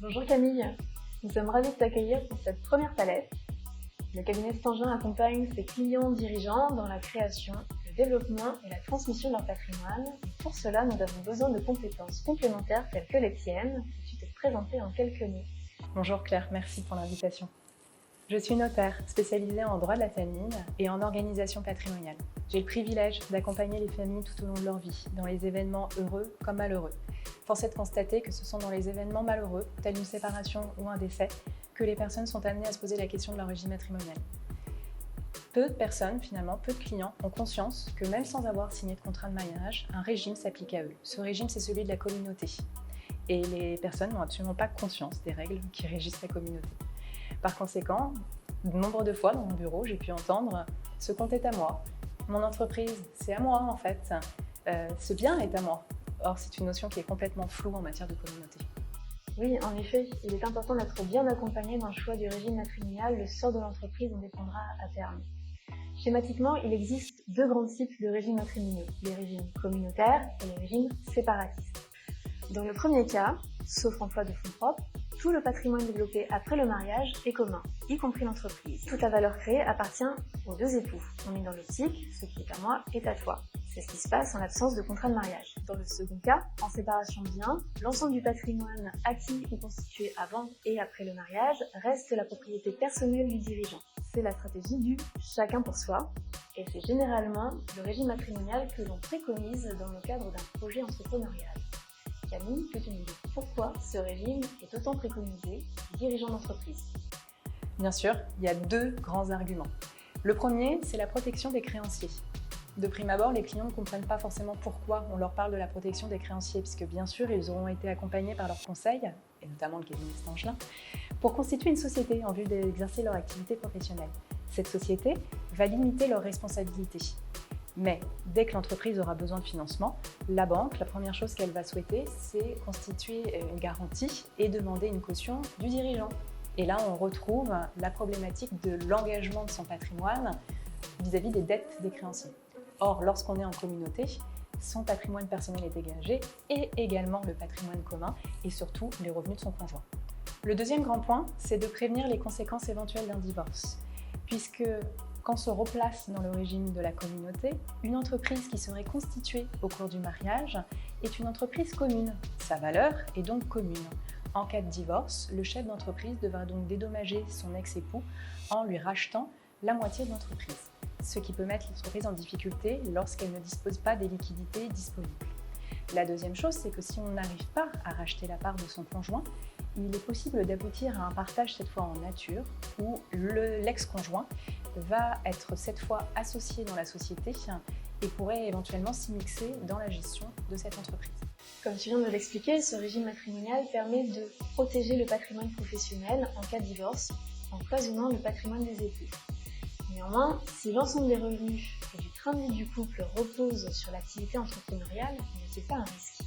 Bonjour Camille, nous sommes ravis de t'accueillir pour cette première palette. Le cabinet Stangin accompagne ses clients dirigeants dans la création, le développement et la transmission de leur patrimoine. Et pour cela, nous avons besoin de compétences complémentaires telles que les tiennes. Peux-tu te présenter en quelques mots? Bonjour Claire, merci pour l'invitation. Je suis notaire spécialisée en droit de la famille et en organisation patrimoniale. J'ai le privilège d'accompagner les familles tout au long de leur vie, dans les événements heureux comme malheureux. Force est de constater que ce sont dans les événements malheureux, tels une séparation ou un décès, que les personnes sont amenées à se poser la question de leur régime matrimonial. Peu de personnes, finalement, peu de clients ont conscience que même sans avoir signé de contrat de mariage, un régime s'applique à eux. Ce régime, c'est celui de la communauté. Et les personnes n'ont absolument pas conscience des règles qui régissent la communauté. Par conséquent, nombre de fois dans mon bureau, j'ai pu entendre « ce compte est à moi »,« mon entreprise, c'est à moi en fait »,« ce bien est à moi ». Or, c'est une notion qui est complètement floue en matière de communauté. Oui, en effet, il est important d'être bien accompagné dans le choix du régime matrimonial. Le sort de l'entreprise en dépendra à terme. Schématiquement, il existe deux grands types de régimes matrimoniaux, les régimes communautaires et les régimes séparatistes. Dans le premier cas, sauf emploi de fonds propres, tout le patrimoine développé après le mariage est commun, y compris l'entreprise. Toute la valeur créée appartient aux deux époux. On est dans l'optique, ce qui est à moi est à toi. C'est ce qui se passe en l'absence de contrat de mariage. Dans le second cas, en séparation de biens, l'ensemble du patrimoine acquis ou constitué avant et après le mariage reste la propriété personnelle du dirigeant. C'est la stratégie du chacun pour soi, et c'est généralement le régime matrimonial que l'on préconise dans le cadre d'un projet entrepreneurial. Camille, peux-tu nous dire pourquoi ce régime est autant préconisé des dirigeants d'entreprise? Bien sûr, il y a deux grands arguments. Le premier, c'est la protection des créanciers. De prime abord, les clients ne comprennent pas forcément pourquoi on leur parle de la protection des créanciers, puisque bien sûr, ils auront été accompagnés par leurs conseils, et notamment le cabinet Stangin, pour constituer une société en vue d'exercer leur activité professionnelle. Cette société va limiter leurs responsabilités. Mais dès que l'entreprise aura besoin de financement, la banque, la première chose qu'elle va souhaiter, c'est constituer une garantie et demander une caution du dirigeant. Et là, on retrouve la problématique de l'engagement de son patrimoine vis-à-vis des dettes des créanciers. Or, lorsqu'on est en communauté, son patrimoine personnel est engagé et également le patrimoine commun et surtout les revenus de son conjoint. Le deuxième grand point, c'est de prévenir les conséquences éventuelles d'un divorce, puisque quand on se replace dans le régime de la communauté, une entreprise qui serait constituée au cours du mariage est une entreprise commune. Sa valeur est donc commune. En cas de divorce, le chef d'entreprise devra donc dédommager son ex-époux en lui rachetant la moitié de l'entreprise, ce qui peut mettre l'entreprise en difficulté lorsqu'elle ne dispose pas des liquidités disponibles. La deuxième chose, c'est que si on n'arrive pas à racheter la part de son conjoint, il est possible d'aboutir à un partage cette fois en nature où l'ex-conjoint va être cette fois associé dans la société et pourrait éventuellement s'immiscer dans la gestion de cette entreprise. Comme tu viens de l'expliquer, ce régime matrimonial permet de protéger le patrimoine professionnel en cas de divorce en cloisonnant le patrimoine des époux. Néanmoins, si l'ensemble des revenus et du train de vie du couple repose sur l'activité entrepreneuriale, c'est pas un risque.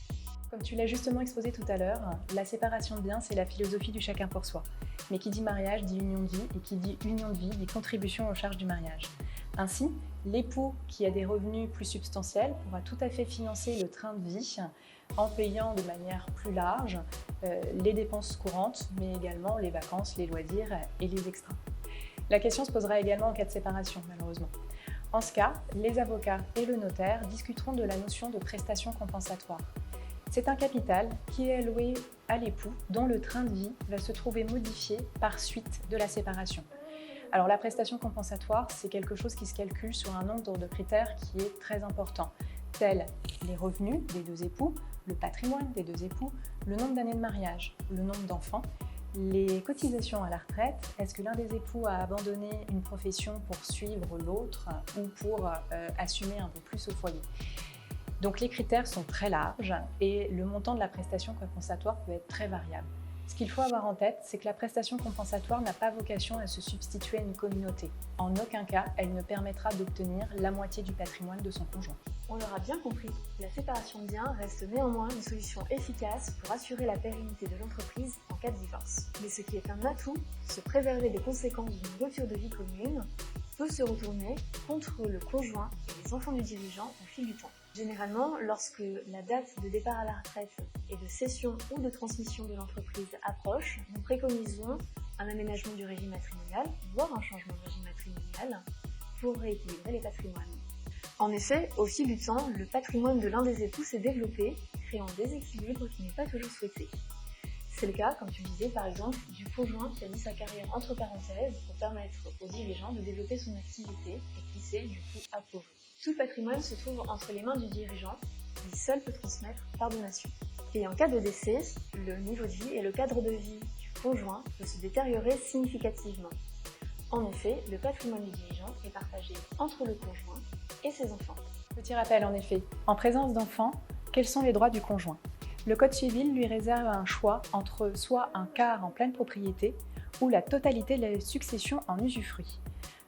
Comme tu l'as justement exposé tout à l'heure, la séparation de biens, c'est la philosophie du chacun pour soi. Mais qui dit mariage dit union de vie, et qui dit union de vie dit contribution aux charges du mariage. Ainsi, l'époux qui a des revenus plus substantiels pourra tout à fait financer le train de vie en payant de manière plus large les dépenses courantes, mais également les vacances, les loisirs et les extras. La question se posera également en cas de séparation, malheureusement. En ce cas, les avocats et le notaire discuteront de la notion de prestation compensatoire. C'est un capital qui est alloué à l'époux dont le train de vie va se trouver modifié par suite de la séparation. Alors la prestation compensatoire, c'est quelque chose qui se calcule sur un nombre de critères qui est très important, tels les revenus des deux époux, le patrimoine des deux époux, le nombre d'années de mariage, le nombre d'enfants, les cotisations à la retraite, est-ce que l'un des époux a abandonné une profession pour suivre l'autre ou pour assumer un peu plus au foyer. Donc les critères sont très larges et le montant de la prestation compensatoire peut être très variable. Ce qu'il faut avoir en tête, c'est que la prestation compensatoire n'a pas vocation à se substituer à une communauté. En aucun cas, elle ne permettra d'obtenir la moitié du patrimoine de son conjoint. On l'aura bien compris, la séparation de biens reste néanmoins une solution efficace pour assurer la pérennité de l'entreprise en cas de divorce. Mais ce qui est un atout pour se préserver des conséquences d'une rupture de vie commune peut se retourner contre le conjoint et les enfants du dirigeant au fil du temps. Généralement, lorsque la date de départ à la retraite et de cession ou de transmission de l'entreprise approche, nous préconisons un aménagement du régime matrimonial, voire un changement de régime matrimonial, pour rééquilibrer les patrimoines. En effet, au fil du temps, le patrimoine de l'un des époux s'est développé, créant un déséquilibre qui n'est pas toujours souhaité. C'est le cas, comme tu le disais, par exemple, du conjoint qui a mis sa carrière entre parenthèses pour permettre au dirigeant de développer son activité et qui s'est du coup appauvri. Tout le patrimoine se trouve entre les mains du dirigeant, qui seul peut transmettre par donation. Et en cas de décès, le niveau de vie et le cadre de vie du conjoint peut se détériorer significativement. En effet, le patrimoine du dirigeant est partagé entre le conjoint et ses enfants. Petit rappel en effet, en présence d'enfants, quels sont les droits du conjoint ? Le Code civil lui réserve un choix entre soit un quart en pleine propriété ou la totalité de la succession en usufruit.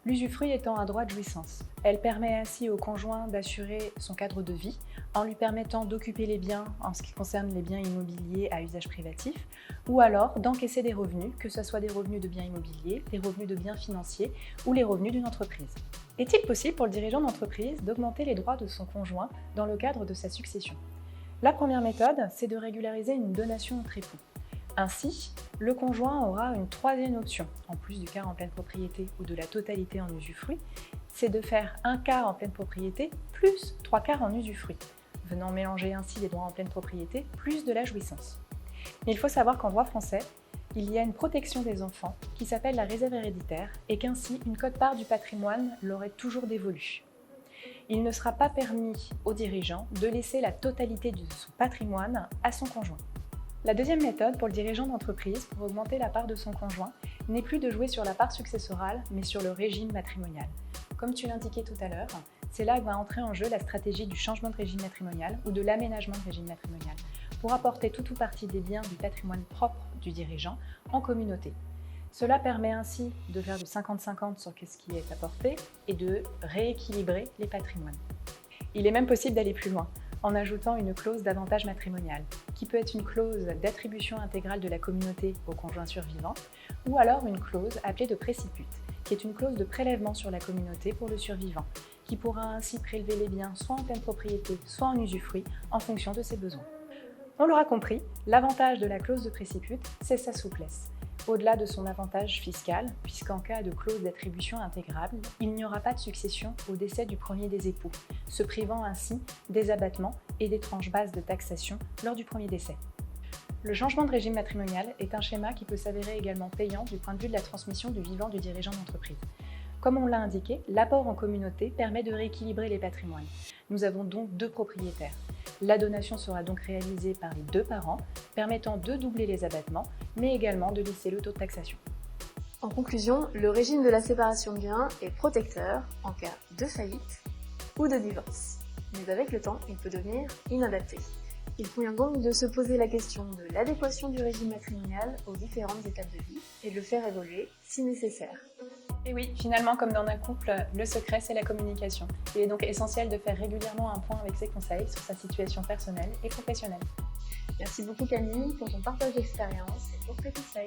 L'usufruit étant un droit de jouissance. Elle permet ainsi au conjoint d'assurer son cadre de vie en lui permettant d'occuper les biens en ce qui concerne les biens immobiliers à usage privatif ou alors d'encaisser des revenus, que ce soit des revenus de biens immobiliers, des revenus de biens financiers ou les revenus d'une entreprise. Est-il possible pour le dirigeant d'entreprise d'augmenter les droits de son conjoint dans le cadre de sa succession ? La première méthode, c'est de régulariser une donation entre époux. Ainsi, le conjoint aura une troisième option, en plus du quart en pleine propriété ou de la totalité en usufruit, c'est de faire un quart en pleine propriété plus 3 quarts en usufruit, venant mélanger ainsi les droits en pleine propriété plus de la jouissance. Mais il faut savoir qu'en droit français, il y a une protection des enfants qui s'appelle la réserve héréditaire et qu'ainsi une quote-part du patrimoine leur est toujours dévolue. Il ne sera pas permis au dirigeant de laisser la totalité de son patrimoine à son conjoint. La deuxième méthode pour le dirigeant d'entreprise pour augmenter la part de son conjoint n'est plus de jouer sur la part successorale, mais sur le régime matrimonial. Comme tu l'indiquais tout à l'heure, c'est là que va entrer en jeu la stratégie du changement de régime matrimonial ou de l'aménagement de régime matrimonial, pour apporter tout ou partie des biens du patrimoine propre du dirigeant en communauté. Cela permet ainsi de faire du 50-50 sur ce qui est apporté et de rééquilibrer les patrimoines. Il est même possible d'aller plus loin, en ajoutant une clause d'avantage matrimonial, qui peut être une clause d'attribution intégrale de la communauté au conjoint survivant, ou alors une clause appelée de préciput, qui est une clause de prélèvement sur la communauté pour le survivant, qui pourra ainsi prélever les biens soit en pleine propriété, soit en usufruit, en fonction de ses besoins. On l'aura compris, l'avantage de la clause de préciput, c'est sa souplesse. Au-delà de son avantage fiscal, puisqu'en cas de clause d'attribution intégrable, il n'y aura pas de succession au décès du premier des époux, se privant ainsi des abattements et des tranches basses de taxation lors du premier décès. Le changement de régime matrimonial est un schéma qui peut s'avérer également payant du point de vue de la transmission du vivant du dirigeant d'entreprise. Comme on l'a indiqué, l'apport en communauté permet de rééquilibrer les patrimoines. Nous avons donc 2 propriétaires. La donation sera donc réalisée par les 2 parents, permettant de doubler les abattements, mais également de lisser le taux de taxation. En conclusion, le régime de la séparation de biens est protecteur en cas de faillite ou de divorce. Mais avec le temps, il peut devenir inadapté. Il convient donc de se poser la question de l'adéquation du régime matrimonial aux différentes étapes de vie et de le faire évoluer si nécessaire. Et oui, finalement, comme dans un couple, le secret, c'est la communication. Il est donc essentiel de faire régulièrement un point avec ses conseils sur sa situation personnelle et professionnelle. Merci beaucoup Camille pour ton partage d'expérience et pour tes conseils.